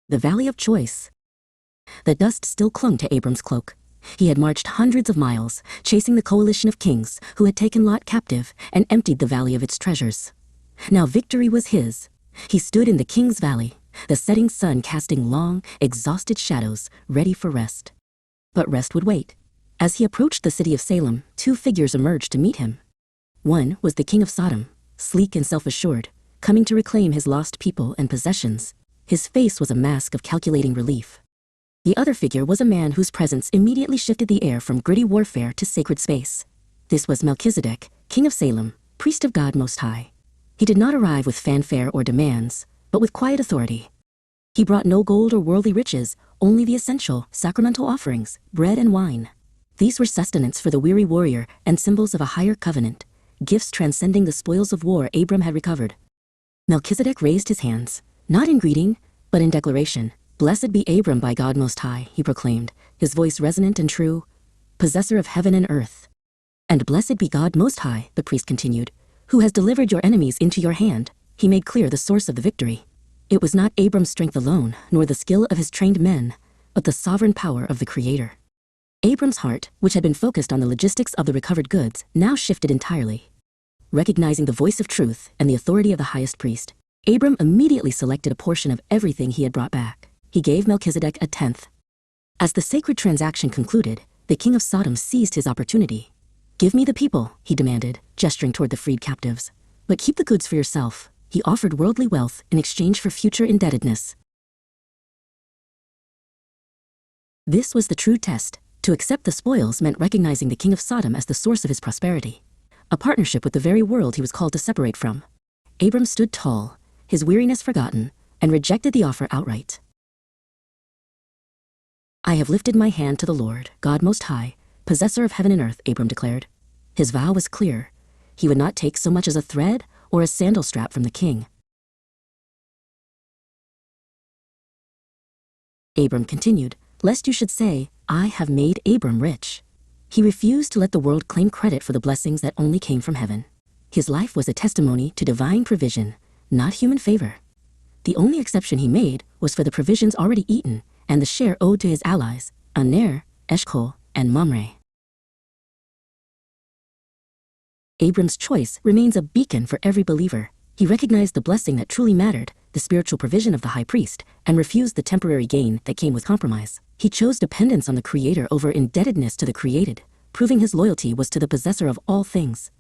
The Valley of Choice. The dust still clung to Abram's cloak. He had marched hundreds of miles, chasing the coalition of kings who had taken Lot captive and emptied the valley of its treasures. Now victory was his. He stood in the King's Valley, the setting sun casting long, exhausted shadows, ready for rest. But rest would wait. As he approached the city of Salem, two figures emerged to meet him. One was the King of Sodom, sleek and self-assured, coming to reclaim his lost people and possessions. His face was a mask of calculating relief. The other figure was a man whose presence immediately shifted the air from gritty warfare to sacred space. This was Melchizedek, King of Salem, priest of God Most High. He did not arrive with fanfare or demands, but with quiet authority. He brought no gold or worldly riches, only the essential, sacramental offerings, bread and wine. These were sustenance for the weary warrior and symbols of a higher covenant, gifts transcending the spoils of war Abram had recovered. Melchizedek raised his hands, not in greeting, but in declaration. "Blessed be Abram by God Most High," he proclaimed, his voice resonant and true, "possessor of heaven and earth." "And blessed be God Most High," the priest continued, "who has delivered your enemies into your hand." He made clear the source of the victory. It was not Abram's strength alone, nor the skill of his trained men, but the sovereign power of the Creator. Abram's heart, which had been focused on the logistics of the recovered goods, now shifted entirely. Recognizing the voice of truth and the authority of the highest priest, Abram immediately selected a portion of everything he had brought back. He gave Melchizedek a tenth. As the sacred transaction concluded, the King of Sodom seized his opportunity. "Give me the people," he demanded, gesturing toward the freed captives. "But keep the goods for yourself." He offered worldly wealth in exchange for future indebtedness. This was the true test. To accept the spoils meant recognizing the King of Sodom as the source of his prosperity, a partnership with the very world he was called to separate from. Abram stood tall, his weariness forgotten, and rejected the offer outright. "I have lifted my hand to the Lord, God Most High, possessor of heaven and earth," Abram declared. His vow was clear. He would not take so much as a thread or a sandal strap from the king. Abram continued, "Lest you should say, 'I have made Abram rich.'" He refused to let the world claim credit for the blessings that only came from heaven. His life was a testimony to divine provision, not human favor. The only exception he made was for the provisions already eaten and the share owed to his allies, Aner, Eshcol, and Mamre. Abram's choice remains a beacon for every believer. He recognized the blessing that truly mattered, the spiritual provision of the high priest, and refused the temporary gain that came with compromise. He chose dependence on the Creator over indebtedness to the created, proving his loyalty was to the possessor of all things.